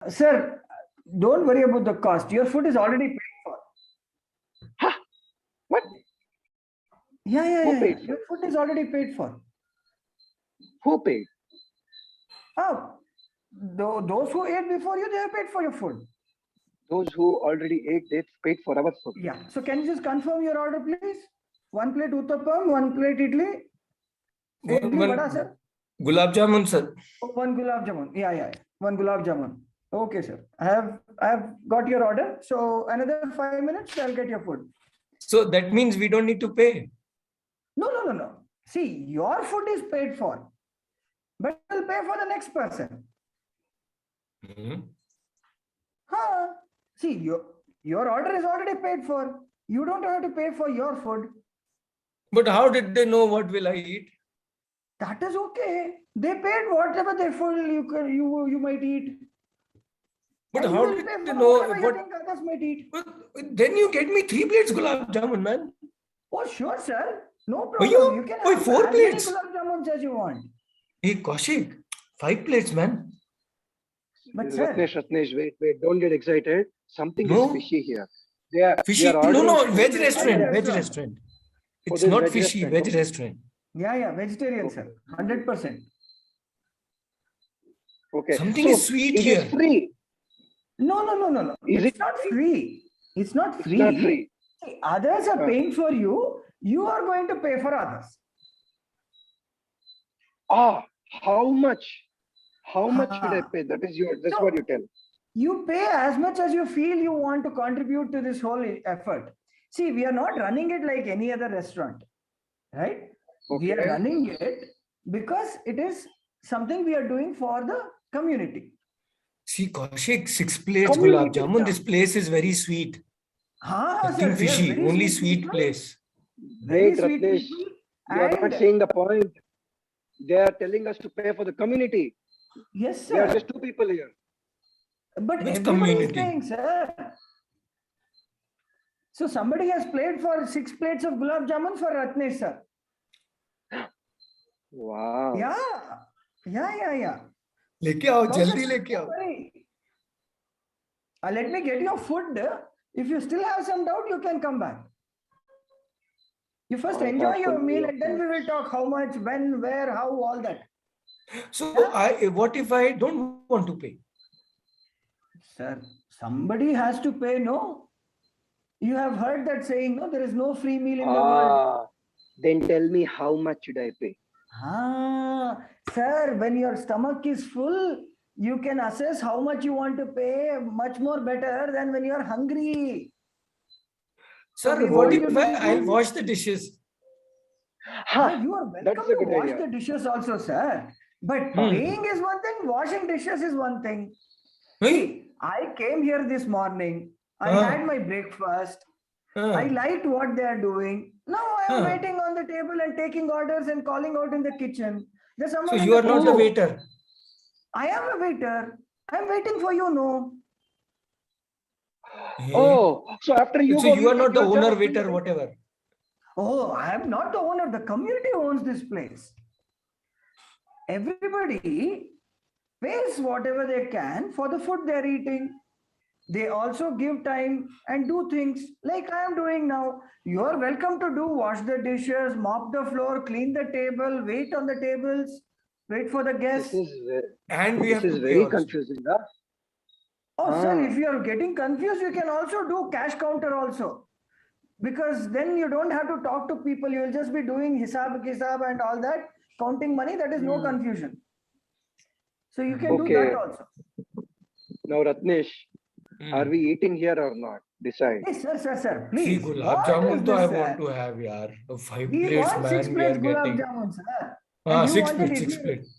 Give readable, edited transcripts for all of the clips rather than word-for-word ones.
Sir, don't worry about the cost. Your food is already paid for. Huh? What? Who paid for? Your food is already paid for. Who paid? Oh, those who ate before you, they have paid for your food. Those who already ate, they paid for our food. Yeah. So can you just confirm your order, please? 1 plate uttapam, 1 plate idli. Idli vada, sir. Gulab jamun, sir. Oh, 1 gulab jamun. Yeah. 1 gulab jamun. Okay, sir. I have got your order. So another 5 minutes, I'll get your food. So that means we don't need to pay. No. See, your food is paid for, but we'll pay for the next person. Huh? See, your order is already paid for. You don't have to pay for your food. But how did they know what will I eat? That is okay. They paid whatever they feel you might eat. But And how you will did pay they for know whatever you what? think others might eat. But then you get me 3 plates gulab jamun, man. Oh, sure, sir. No Are problem. you? You can Oh, have 4 as many plates. gulab jamuns as you want. Hey, Kaushik, 5 plates, man. But sir, Ratnesh, wait, don't get excited. Something No. is fishy here. They are Fishy? No, ordering veg food. restaurant. Veg restaurant. restaurant. It's there's not veg fishy, restaurant. veg restaurant. yeah, vegetarian, sir. 100%. Okay. Something So, is sweet it here. is free. No. Is It's it not free. It's not free. It's not free. See, others are paying for you. You are going to pay for others. How much? How much should I pay? That's what you tell. You pay as much as you feel you want to contribute to this whole effort. See, we are not running it like any other restaurant, right? We are Okay. running it because it is something we are doing for the community. See, Kaushik, 6 plates Community gulab jamun. This place is very sweet. Sir, Nothing they are fishy, very only sweet sweet people. place. Very Wait, sweet Ratnesh, people. you are not And saying the point. They are telling us to pay for the community. yes, There are sir. just 2 people here. But Which everybody is community? paying, sir. So somebody has paid for 6 plates of gulab jamun for Ratnesh, sir. Wow. Yeah. लेके आओ, Kaushik, जल्दी sir, लेके don't आओ. worry. Let me get your food. If you still have some doubt, you can come back. You first I enjoy have your full meal of and then we will talk how much, when, where, how, all that. So Yeah. what if I don't want to pay? Sir, somebody has to pay, no? You have heard that saying, no? There is no free meal in the world. Then tell me how much should I pay? Sir, when your stomach is full, you can assess how much you want to pay much more better than when you are hungry. Sir, we what want if you to I'll do- wash the dishes? You are welcome That's a to good wash idea. the dishes also, sir. But paying is one thing, washing dishes is one thing. See, I came here this morning. I had my breakfast. I liked what they are doing. Now I am waiting on the table and taking orders and calling out in the kitchen. There's So someone in you the are not the kitchen. waiter. I am a waiter. I am waiting for you, no? Oh, so after you So go, you are we not the take your owner, job. waiter, whatever. Oh, I am not the owner. The community owns this place. Everybody pays whatever they can for the food they're eating. They also give time and do things like I am doing now. You are welcome to do wash the dishes, mop the floor, clean the table, wait on the tables, wait for the guests. And we This have is to pay very also. confusing, huh? Oh, sir, if you are getting confused, you can also do cash counter also. Because then you don't have to talk to people. You will just be doing hisab and all that, counting money. That is no confusion. So you can do that also. Now, Ratnesh, are we eating here or not? Decide. Hey, sir, See, please. gulab What jamun is to I this, want sir? to have, yaar. 5 We plates, want 6 man, we are plates gulab getting. jamun, sir. And you 6 wanted plates, 6 idli. plates.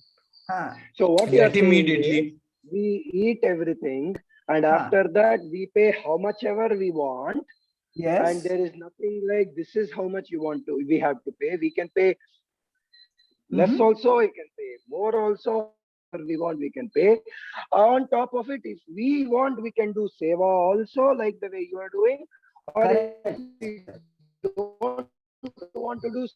So what you are Let him eat saying idli. is, we eat everything, and after that we pay how much ever we want. Yes. And there is nothing like this is how much you want to. We have to pay. We can pay less also. We can pay more also. We want, we can pay. On top of it, if we want, we can do seva also, like the way you are doing. Or if we don't want to do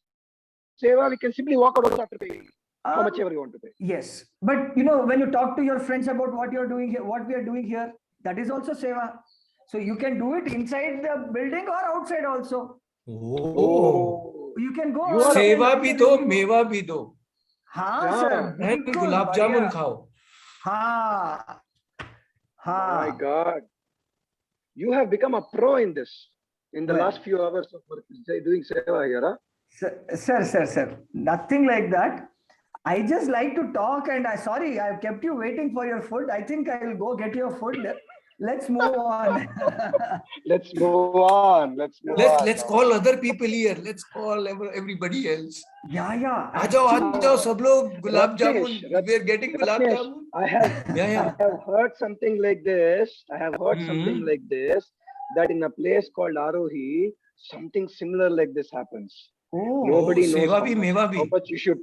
seva, we can simply walk out also after paying. How much ever you want to pay. Yes, but you know, when you talk to your friends about what you're doing here, what we are doing here, that is also seva. So you can do it inside the building or outside also. Oh. You can go. You are- outside, सेवा you भी can दो, do- मेवा भी दो. हाँ Yeah. sir. And बिल्कुल, गुलाब जामुन बढ़िया. खाओ. हाँ. My हाँ. God. You have become a pro in this. In the Well. last few hours of work, doing seva here, huh? Sir. Nothing like that. I just like to talk, and sorry, I've kept you waiting for your food. I think I will go get your food. Let's move on. Let's move on. Let's Let's call other people here. Let's call everybody else. Yeah. आ जाओ सब लोग gulab jamun. We are getting gulab Ratnesh, jamun. I have heard something like this. Something like this, that in a place called Arohi, something similar like this happens. Nobody knows सेवा how भी much, मेवा how भी. much you should.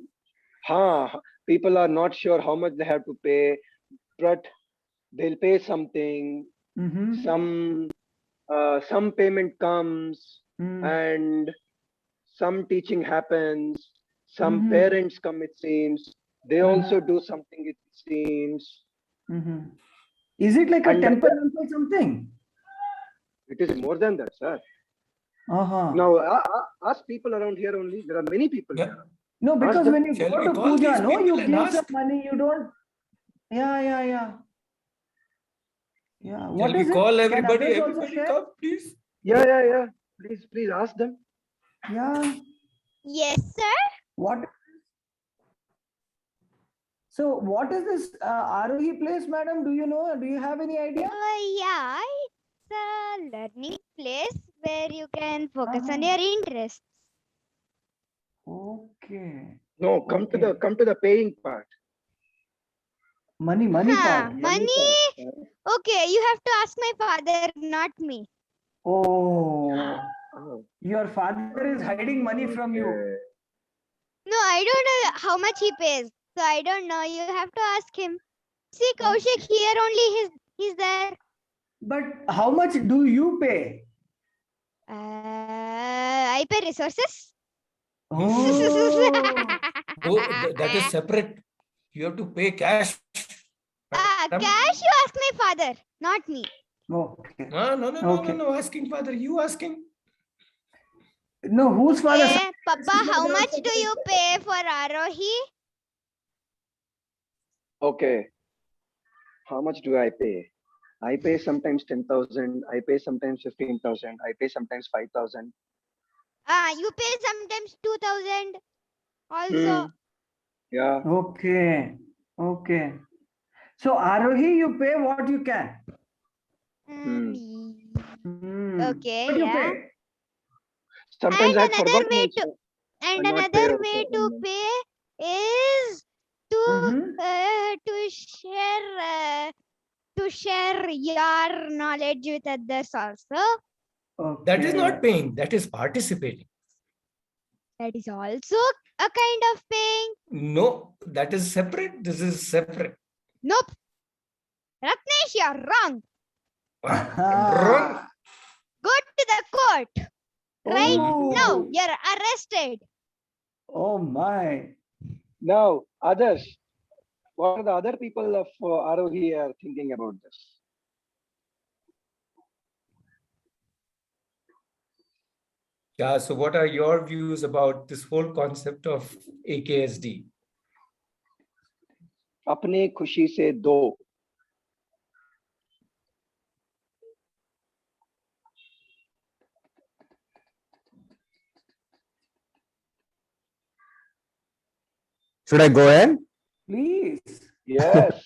People are not sure how much they have to pay, but they'll pay something. Mm-hmm. Some payment comes, and some teaching happens. Some parents come, it seems. They also do something, it seems. Is it like a And temple or something? It is more than that, sir. Uh-huh. Now, ask people around here only. There are many people Yeah. here. No, because them. when you Shall go we to call puja, these no, people you and give ask? some money. You don't. Yeah. What Shall we is it? call Can everybody? others also Everybody share? come, please. Yeah. Please ask them. Yeah. Yes, sir. What? So, what is this Arohi place, madam? Do you know? Do you have any idea? Yeah, it's a learning place where you can focus on Uh-huh. your interests. Okay. No, come to the paying part. Money part. Money. Okay, you have to ask my father, not me. Oh, Oh, your father is hiding money from you. okay. No, I don't know how much he pays. So I don't know. You have to ask him. See, Kaushik here only he's there. But how much do you pay? I pay resources. Oh, That is separate. You have to pay cash. Madam. Cash you ask my father, not me. okay. No. Asking father, you asking. No, whose father? Okay, Papa, how much do you pay for Arohi? Okay. How much do I pay? I pay sometimes 10,000. I pay sometimes 15,000. I pay sometimes 5,000. You pay sometimes 2,000 also. Yeah. Okay. So Arohi, you pay what you can. Okay, What you yeah. pay? Sometimes I And had another forgotten way also. And I'm not another fair way also, to I know. pay is to share your knowledge with others also. Okay. That is not paying. That is participating. That is also a kind of paying. No, that is separate. This is separate. Nope. Ratnesh, you're wrong. Wrong. Go to the court. Right Oh. now, you're arrested. Oh my. Now, others. What are the other people of Arohi are thinking about this? Yeah, so what are your views about this whole concept of AKSD? अपने खुशी से दो. Should I go ahead? Please. Yes.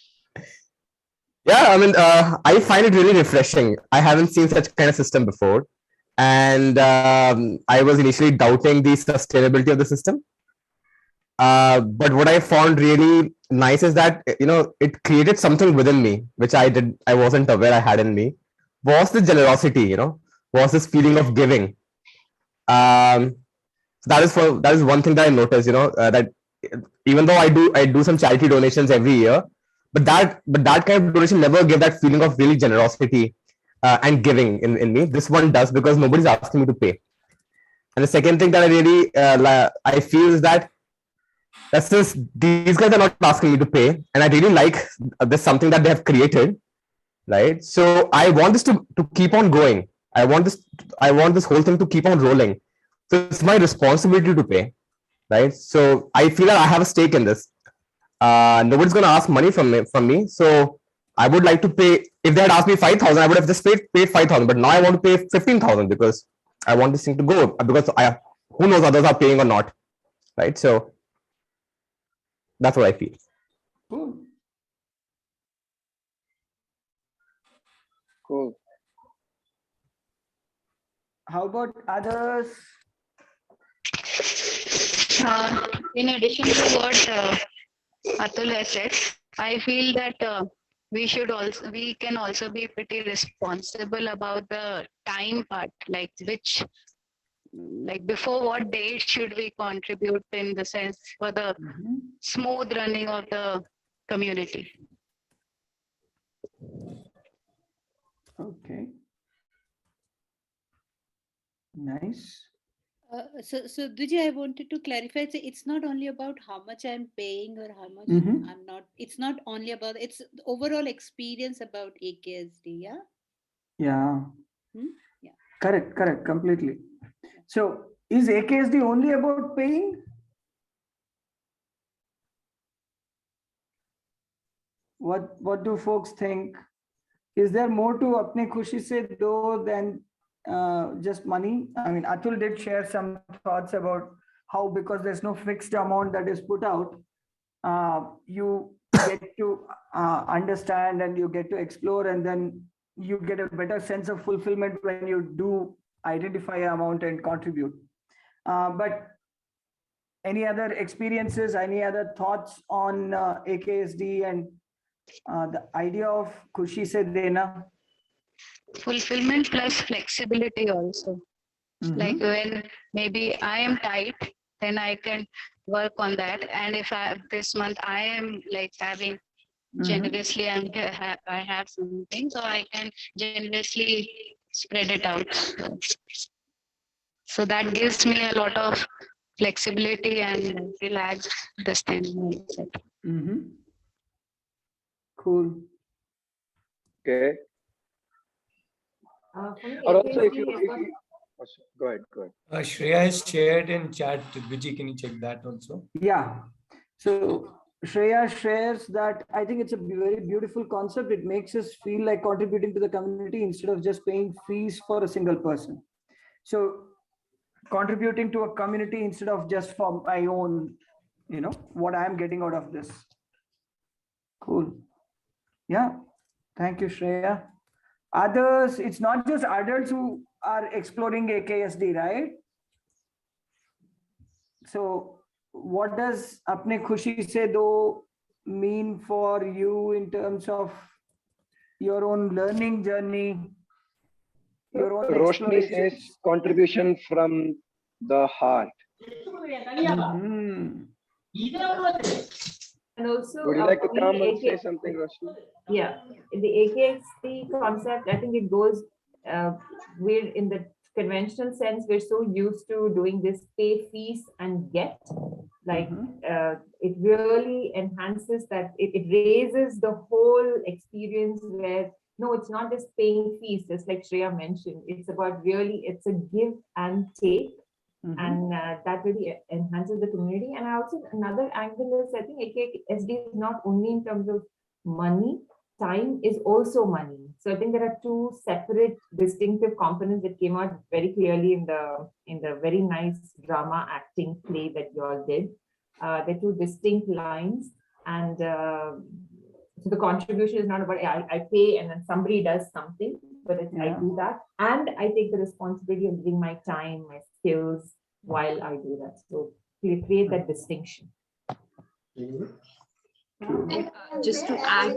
Yeah, I mean, I find it really refreshing. I haven't seen such kind of system before. And I was initially doubting the sustainability of the system. But what I found really nice is that, it created something within me, which I wasn't aware I had in me, was the generosity, was this feeling of giving. That is one thing that I noticed, that even though I do some charity donations every year, but that kind of donation never gave that feeling of really generosity and giving in me. This one does, because nobody's asking me to pay. And the second thing that I really I feel is that That's just these guys are not asking me to pay, and I really like this something that they have created, right? So I want this to keep on going. I want this whole thing to keep on rolling. So it's my responsibility to pay, right? So I feel that I have a stake in this. Nobody's going to ask money from me. So I would like to pay. If they had asked me 5,000, I would have just paid 5,000. But now I want to pay 15,000 because I want this thing to go. Because who knows others are paying or not, right? So that's what I feel. Cool. Cool. How about others? In addition to what Atul has said, I feel that we can also be pretty responsible about the time part, like before what date should we contribute, in the sense for the smooth running of the community. Okay. Nice. So Dviji, I wanted to clarify. So it's not only about how much I'm paying or how much I'm not. It's not only about. It's the overall experience about AKSD. Yeah. Yeah. Yeah. Correct. Completely. So is AKSD only about paying? What do folks think? Is there more to Apne Khushi Se Do than just money? I mean, Atul did share some thoughts about how, because there's no fixed amount that is put out, you get to understand and you get to explore, and then you get a better sense of fulfillment when you do identify an amount and contribute. But any other experiences, any other thoughts on AKSD and the idea of Khushi Se Dena? Fulfillment plus flexibility also. Like when maybe I am tight, then I can work on that. And if this month I am like having generously, I have something, so I can generously spread it out. So that gives me a lot of flexibility and relaxed this thing. Cool. Okay. Or also, if you go ahead. Shreya has shared in chat. Vijay, can you check that also? Yeah. So Shreya shares that I think it's a very beautiful concept. It makes us feel like contributing to the community instead of just paying fees for a single person. So contributing to a community instead of just for my own, what I'm getting out of this. Cool. Yeah. Thank you, Shreya. Others, it's not just adults who are exploring AKSD, right? So what does Apne Khushi Se Do mean for you in terms of your own learning journey? Your own Roshni says contribution from the heart. And also, would you like to come and say something, Roshni? Yeah, the AKSD concept, I think it goes, we're in the conventional sense, we're so used to doing this pay fees and get, like it really enhances that, it raises the whole experience where, no, it's not just paying fees, just like Shreya mentioned, it's about really, it's a give and take. And that really enhances the community. And also another angle is, I think AKSD is not only in terms of money, time is also money. So I think there are two separate distinctive components that came out very clearly in the very nice drama acting play that you all did. The two distinct lines, and so the contribution is not about I pay and then somebody does something, but it's I do that, and I take the responsibility of giving my time, my skills while I do that. So we create that distinction. Just to add,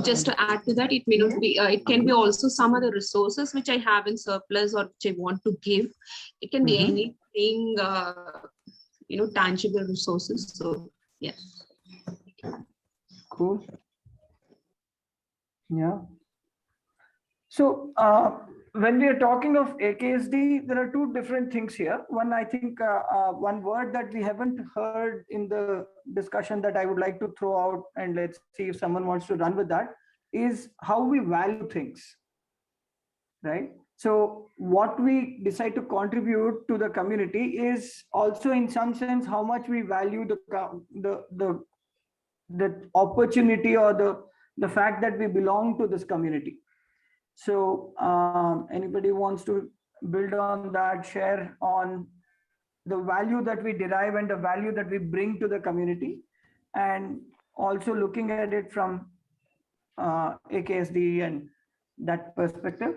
just to add to that, it may not be, it can be also some other resources which I have in surplus or which I want to give. It can be anything, tangible resources. So, yeah. Cool. Yeah. So when we are talking of AKSD, there are two different things here. One, I think one word that we haven't heard in the discussion that I would like to throw out, and let's see if someone wants to run with that, is how we value things, right? So what we decide to contribute to the community is also in some sense how much we value the opportunity or the fact that we belong to this community. So anybody wants to build on that, share on the value that we derive and the value that we bring to the community, and also looking at it from AKSD and that perspective.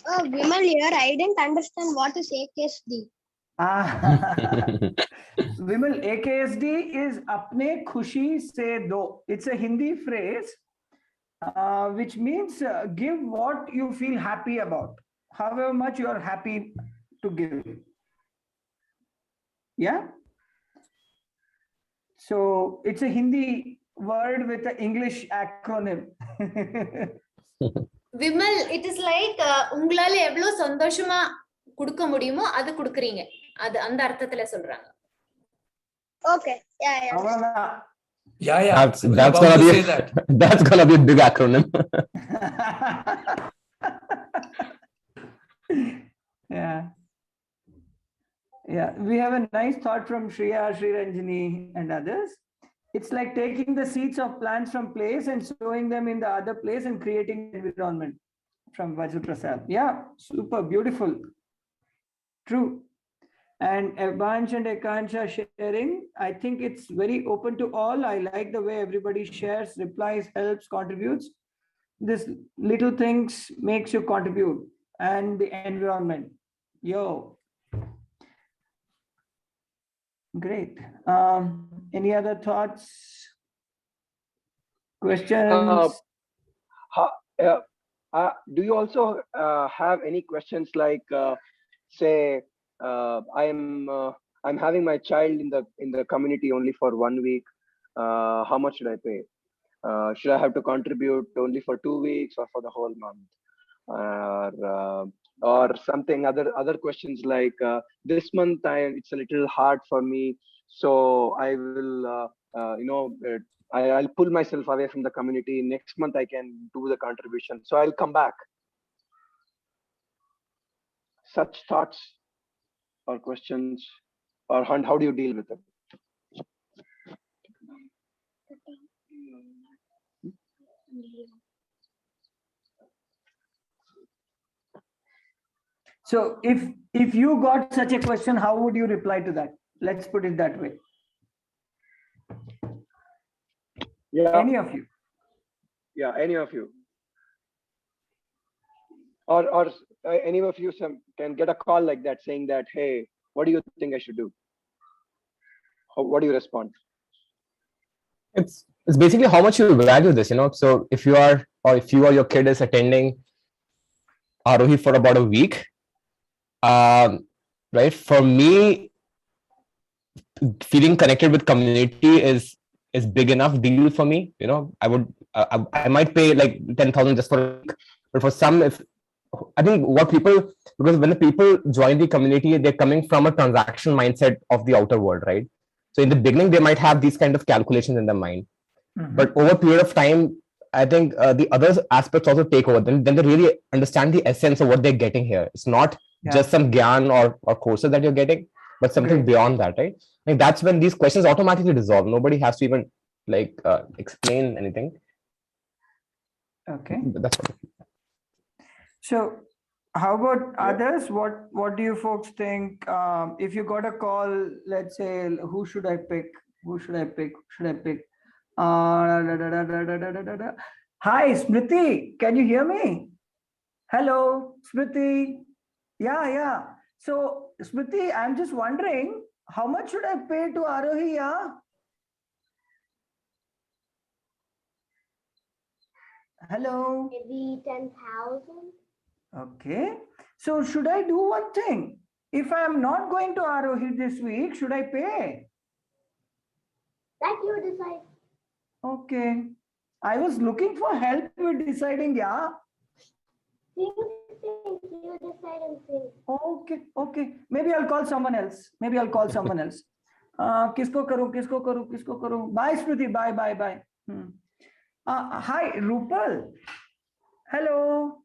Oh, Vimal here. I didn't understand what is AKSD. Vimal, AKSD is Apne Khushi Se Do. It's a Hindi phrase which means give what you feel happy about, however much you are happy to give. Yeah. So it's a Hindi word with an English acronym. Vimal, it is like உங்களால எவ்வளவு சந்தோஷமா கொடுக்க முடியுமோ அது கொடுக்குறீங்க. அது அந்த அர்த்தத்துல சொல்றாங்க. Okay. Yeah. That's gonna be that's gonna be a big acronym. Yeah. We have a nice thought from Shriya, Sri Ranjini, and others. It's like taking the seeds of plants from place and sowing them in the other place and creating environment, from Vajra Prasad. Yeah, super beautiful. True. And Evansh and Ekansha sharing, I think it's very open to all. I like the way everybody shares, replies, helps, contributes. This little things makes you contribute, and the environment. Yo. Great. Any other thoughts? Questions? Do you also have any questions like, say, I'm having my child in the community only for 1 week. How much should I pay? Should I have to contribute only for 2 weeks or for the whole month? Or something other questions like this month it's a little hard for me, so I will I'll pull myself away from the community. Next month I can do the contribution, so I'll come back. Such thoughts or questions, or how do you deal with it? So if you got such a question, how would you reply to that? Let's put it that way. Yeah. Any of you. Yeah, any of you. Or any of you can get a call like that saying that, hey, what do you think I should do? What do you respond? It's basically how much you value this, So if you or your kid is attending Arohi for about a week, right? For me, feeling connected with community is big enough deal for me. I might pay like 10,000 just for a week, but for some, I think because when the people join the community, they're coming from a transaction mindset of the outer world, right? So in the beginning, they might have these kind of calculations in their mind, but over a period of time, I think the other aspects also take over. Then they really understand the essence of what they're getting here. It's not just some gyan or courses that you're getting, but something beyond that, right? I mean, that's when these questions automatically dissolve. Nobody has to even explain anything. Okay. That's what. So how about others? What do you folks think? If you got a call, let's say, who should I pick? Who should I pick? Should I pick? Hi, Smriti. Can you hear me? Hello, Smriti. Yeah. So, Smriti, I'm just wondering, how much should I pay to Arohi? Yeah? Hello. Maybe 10,000. Okay. So should I do one thing? if I am not going to Arohi this week, should I pay? That you decide. Okay. I was looking for help with deciding, yeah. Think, you decide and think. Okay. Maybe I'll call someone else. Kisko karu. Bye, Smriti. Bye. Hi, Rupal. Hello.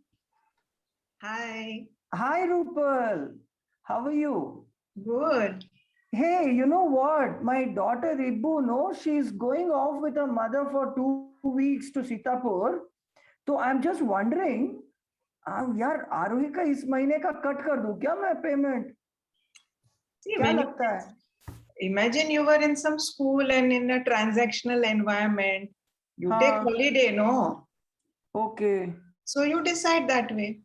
Hi. Hi, Rupal. How are you? Good. Hey, you know what? My daughter Ibu, no, she's going off with her mother for 2 weeks to Sitapur. So I'm just wondering, यार आरोही का इस महीने का cut कर दूं क्या मैं payment? क्या लगता है? Imagine you were in some school and in a transactional environment. You take holiday, no? Okay. So you decide that way.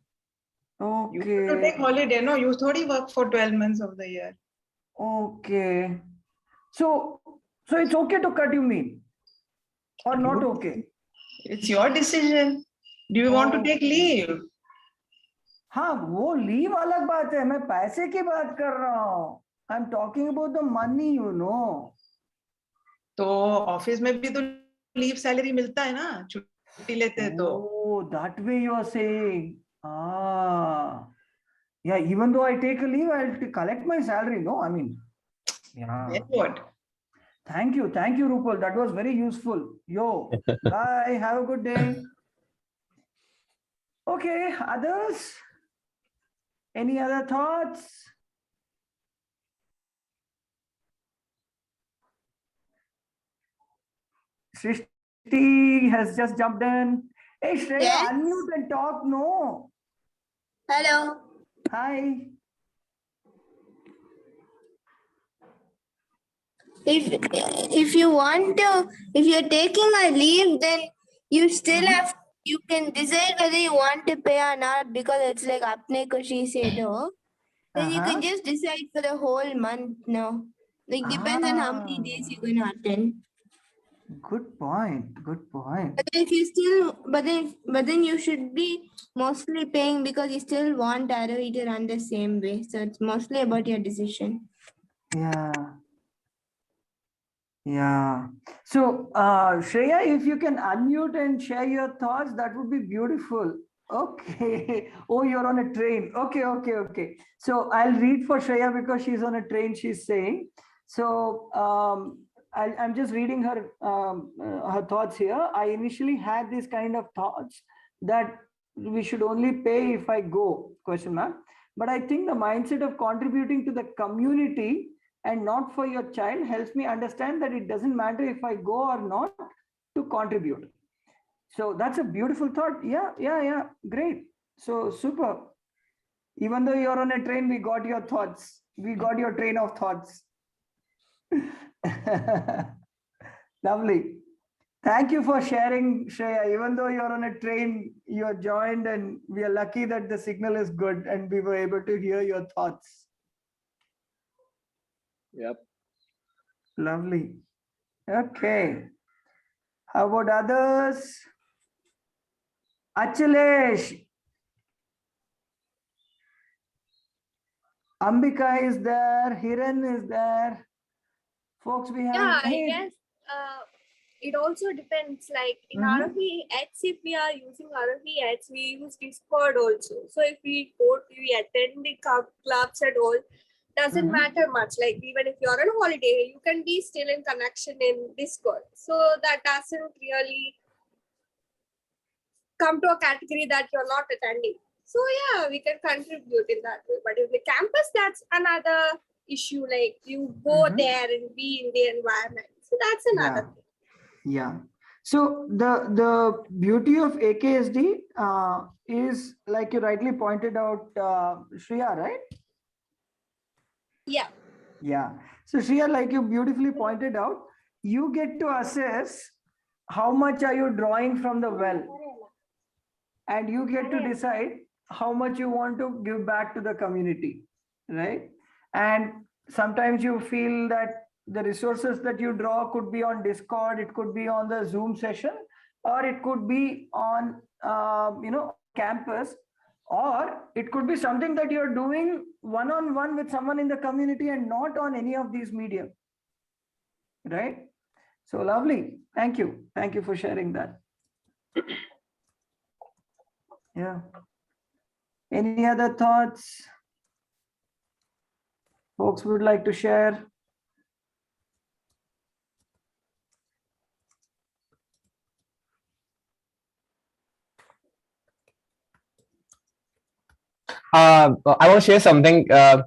Okay. You have to take holiday, no? You thought work for 12 months of the year. Okay. So it's okay to cut, you mean? Or not okay? It's your decision. Do you want to take leave? हाँ, वो leave अलग बात है. मैं पैसे की बात कर रहा हूँ. I'm talking about the money, you know. तो ऑफिस में भी तो लीव सैलरी मिलता है ना, छुट्टी लेते हैं तो. Oh, that way you are saying. Yeah, even though I take a leave, I'll collect my salary, no? I mean, yeah. Then what? Thank you, Rupal. That was very useful. Yo, bye. Have a good day. Okay, others? Any other thoughts? Srishti has just jumped in. Hey, Shreya, Yes? unmute and talk, no? Hello. Hi. If you want to, if you're taking a leave, then you still have, you can decide whether you want to pay or not, because it's like apne kushi se do. Then you can just decide for the whole month, no? Like depends on how many days you're gonna attend. Good point. But if you still, but then you should be mostly paying because you still want Arohi to run the same way. So it's mostly about your decision. Yeah. So, Shreya, if you can unmute and share your thoughts, that would be beautiful. Okay. Oh, you're on a train. Okay. So I'll read for Shreya because she's on a train, she's saying. So I'm just reading her thoughts here. I initially had this kind of thoughts that we should only pay if I go, ? But I think the mindset of contributing to the community and not for your child helps me understand that it doesn't matter if I go or not to contribute. So that's a beautiful thought. Yeah. Great. So super. Even though you're on a train, we got your thoughts. We got your train of thoughts. Lovely. Thank you for sharing, Shreya. Even though you're on a train, you're joined, and we are lucky that the signal is good and we were able to hear your thoughts. Yep. Lovely. Okay. How about others? Achalesh. Ambika is there. Hiran is there. Folks, we have. Yeah, I guess it also depends. Like in Arohi X, if we are using Arohi X, we use Discord also. So if we attend the clubs and all, doesn't matter much. Like even if you're on holiday, you can be still in connection in Discord. So that doesn't really come to a category that you're not attending. So yeah, we can contribute in that way. But in the campus, that's another issue. Like you go there and be in the environment. So that's another thing. Yeah. So the beauty of AKSD is, like you rightly pointed out, Shreya, right? Yeah. Yeah. So Shreya, like you beautifully pointed out, you get to assess how much are you drawing from the well, and you get to decide how much you want to give back to the community, right? And sometimes you feel that the resources that you draw could be on Discord, it could be on the Zoom session, or it could be on campus, Or it could be something that you're doing one-on-one with someone in the community and not on any of these media. Right? So lovely. Thank you. Thank you for sharing that. Yeah. Any other thoughts folks would like to share? I want to share something. So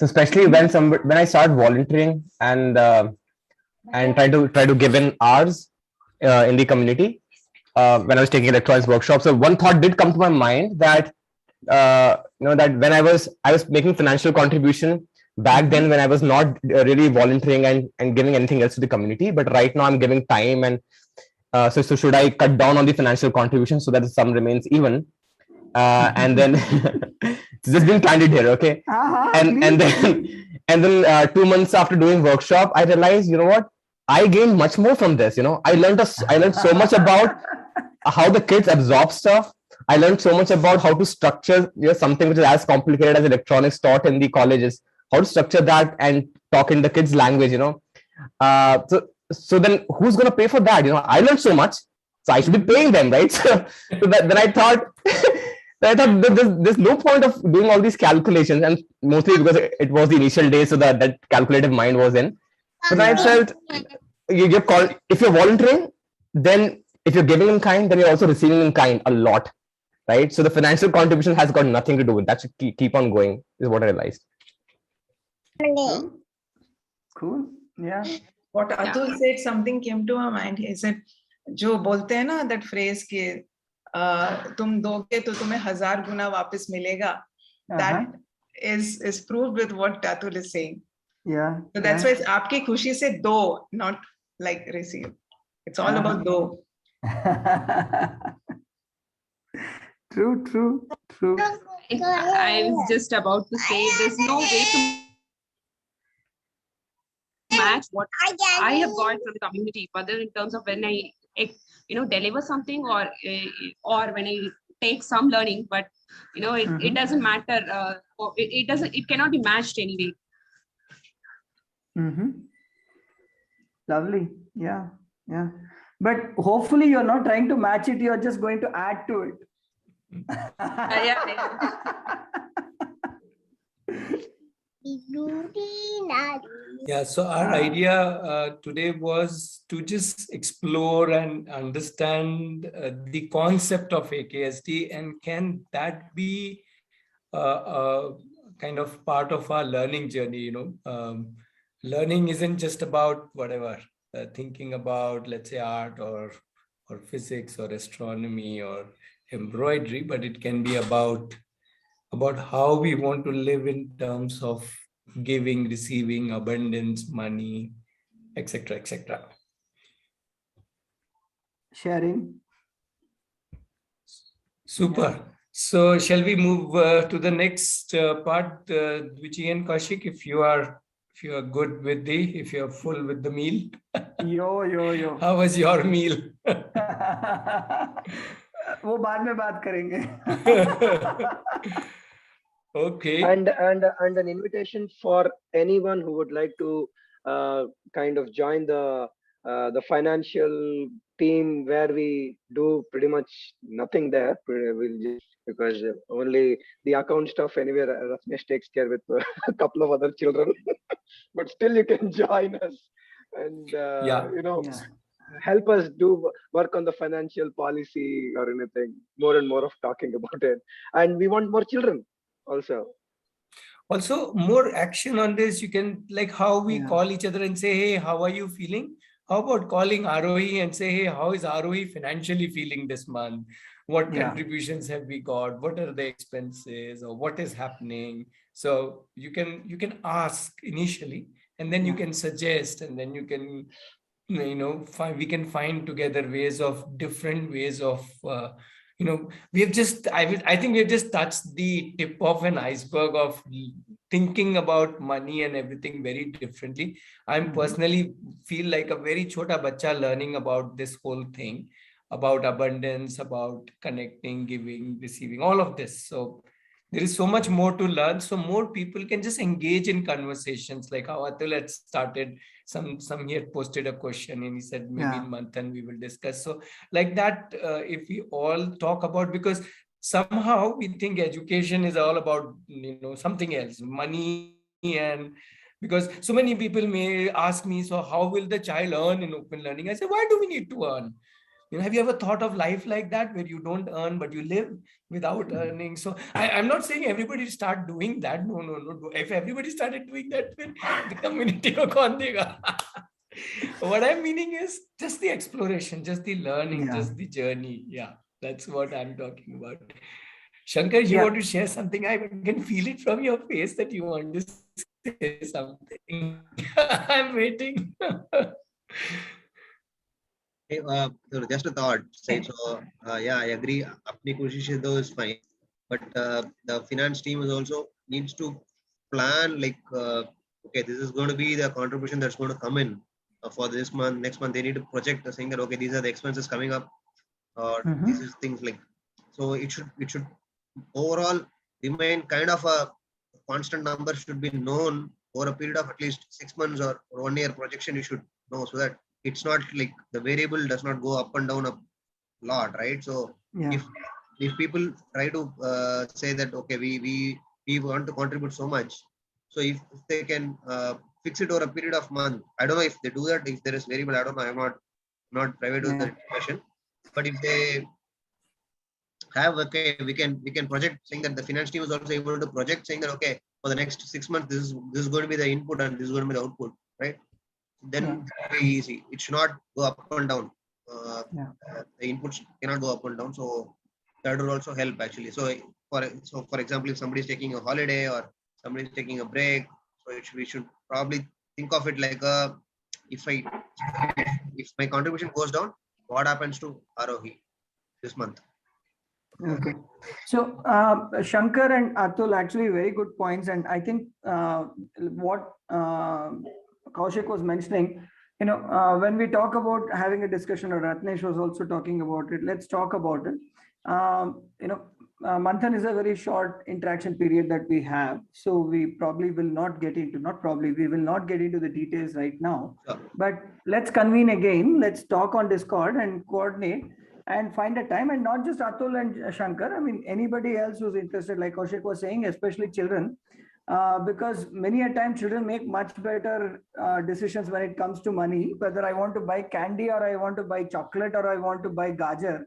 especially when I start volunteering and try to give in hours in the community when I was taking electronics workshops. So one thought did come to my mind that that when I was making financial contribution back then when I was not really volunteering and giving anything else to the community, but right now I'm giving time and so should I cut down on the financial contribution so that the sum remains even? And then just being candid here, okay? And then 2 months after doing workshop, I realized, you know what? I gained much more from this. I learned so much about how the kids absorb stuff. I learned so much about how to structure something which is as complicated as electronics taught in the colleges. How to structure that and talk in the kids' language. So then who's going to pay for that? I learned so much, so I should be paying them, right? So then I thought. There's no point of doing all these calculations, and mostly because it was the initial days, so that calculative mind was in. But I felt if you're volunteering, then if you're giving in kind, then you're also receiving in kind a lot, right? So the financial contribution has got nothing to do with that. Should keep on going is what I realized. Cool. Yeah. What Atul said, something came to my mind. He said, "Jo bolte hai na that phrase ke तुम दोगे तो तुम्हें 1000 गुना वापस मिलेगा." That is proved with what Atul is saying. Yeah. So that's why it's आपकी खुशी से दो, not like receive. It's all about दो. True. I was just about to say there's no way to match what I have got from the community, whether in terms of when I deliver something or when I take some learning, but it doesn't matter. It cannot be matched anyway. Lovely. Yeah. But hopefully you're not trying to match it. You're just going to add to it. Yeah, so our idea today was to just explore and understand the concept of AKSD, and can that be kind of part of our learning journey. Learning isn't just about whatever, thinking about, let's say, art or physics or astronomy or embroidery, but it can be about how we want to live in terms of giving, receiving, abundance, money, etc., etc. Sharing. Super. So shall we move to the next part, Dwiji and Kaushik, if you are good with if you're full with the meal? Yo. How was your meal? वो बाद में बात करेंगे. Okay. And an invitation for anyone who would like to kind of join the financial team, where we do pretty much nothing there. We'll just, because only the account stuff anyway Ratnesh takes care with a couple of other children. But still you can join us and help us do work on the financial policy or anything, more and more of talking about it. And we want more children also more action on this. You can, like how we call each other and say, hey, how are you feeling? How about calling ROE and say, hey, how is ROE financially feeling this month? What contributions have we got? What are the expenses, or what is happening? So you can ask initially, and then you can suggest, and then you can we can find together different ways of we have just, I think we have just touched the tip of an iceberg of thinking about money and everything very differently. I'm personally feel like a very chota bacha learning about this whole thing. about abundance, about connecting, giving, receiving, all of this. So there is so much more to learn. So more people can just engage in conversations, like how Atul had started. Some he had posted a question and he said maybe in Manthan we will discuss. So like that, if we all talk about, because somehow we think education is all about, something else, money, and because so many people may ask me, so how will the child earn in open learning? I say, why do we need to earn? Have you ever thought of life like that, where you don't earn, but you live without earning? So I'm not saying everybody start doing that. No. If everybody started doing that, then the community ko kaun dega? What I'm meaning is just the exploration, just the learning, just the journey. Yeah, that's what I'm talking about. Shankar, you want to share something? I can feel it from your face that you want to say something. I'm waiting. Just a thought. So yeah, I agree. Apni koshish though is fine, but the finance team is also needs to plan, like okay, this is going to be the contribution that's going to come in for this month. Next month they need to project, saying that okay, these are the expenses coming up, or this is things like. So it should overall remain kind of a constant number, should be known over a period of at least 6 months or 1 year projection. You should know, so that it's not like the variable does not go up and down a lot, right? So if people try to say that okay, we want to contribute so much, so if they can fix it over a period of month, I don't know if they do that, if there is variable, I don't know, I'm not private with the discussion, but if they have, okay, we can project, saying that the finance team is also able to project, saying that okay, for the next 6 months this is going to be the input and this is going to be the output, right? Then it's very easy. It should not go up and down. The inputs cannot go up and down, so that will also help actually. So for example, if somebody is taking a holiday or somebody is taking a break, so we should probably think of it like if my contribution goes down, what happens to ROE this month? Okay, so Shankar and Atul, actually very good points, and I think what Kaushik was mentioning, when we talk about having a discussion, or Ratnesh was also talking about it, let's talk about it. Manthan is a very short interaction period that we have, so we probably will not get into, we will not get into the details right now, but let's convene again, let's talk on Discord and coordinate and find a time, and not just Atul and Shankar, I mean anybody else who's interested, like Kaushik was saying, especially children. Because many a time children make much better decisions when it comes to money, whether I want to buy candy or I want to buy chocolate or I want to buy gajar.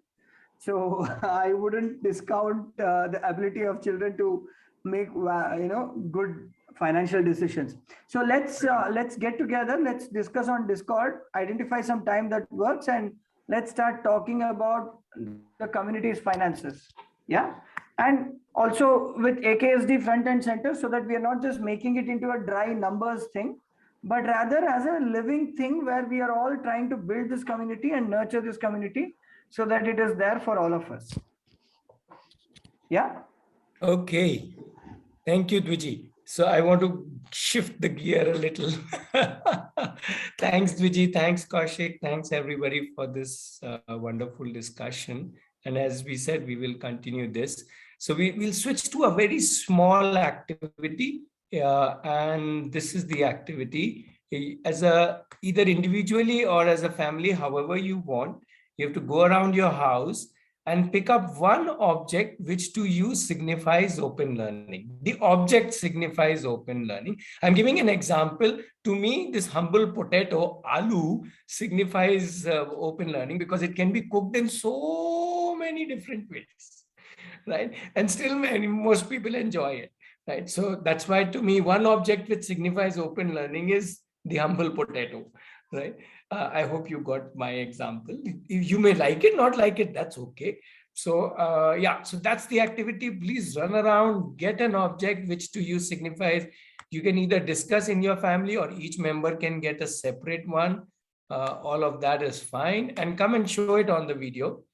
So I wouldn't discount the ability of children to make good financial decisions. So let's get together, let's discuss on Discord, identify some time that works, and let's start talking about the community's finances. Yeah. And also with AKSD front and center, so that we are not just making it into a dry numbers thing, but rather as a living thing where we are all trying to build this community and nurture this community so that it is there for all of us. Yeah. Okay. Thank you, Dwiji. So I want to shift the gear a little. Thanks, Dwiji. Thanks, Kaushik. Thanks, everybody, for this wonderful discussion. And as we said, we will continue this. So we will switch to a very small activity. And this is the activity. As either individually or as a family, however you want, you have to go around your house and pick up one object which to you signifies open learning. The object signifies open learning. I'm giving an example. To me, this humble potato, aloo, signifies open learning because it can be cooked in so many different ways, right? And still most people enjoy it, right? So that's why to me, one object which signifies open learning is the humble potato, right? I hope you got my example. You may like it, not like it, that's okay. So yeah, so that's the activity. Please run around, get an object which to you signifies. You can either discuss in your family or each member can get a separate one. All of that is fine, and come and show it on the video.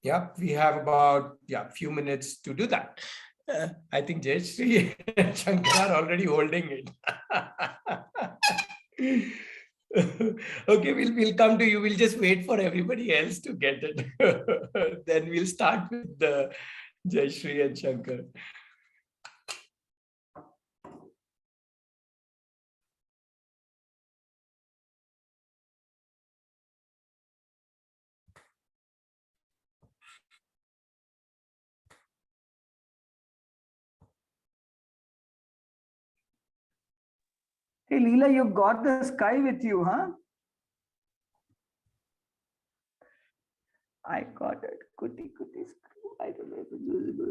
Yeah, we have about few minutes to do that. I think Jayashree and Shankar are already holding it. Okay, we'll come to you. We'll just wait for everybody else to get it. Then we'll start with the Jayashree and Shankar. Hey, Leela, you got the sky with you, huh? I got it. Kuti, kuti, I don't know if it's visible.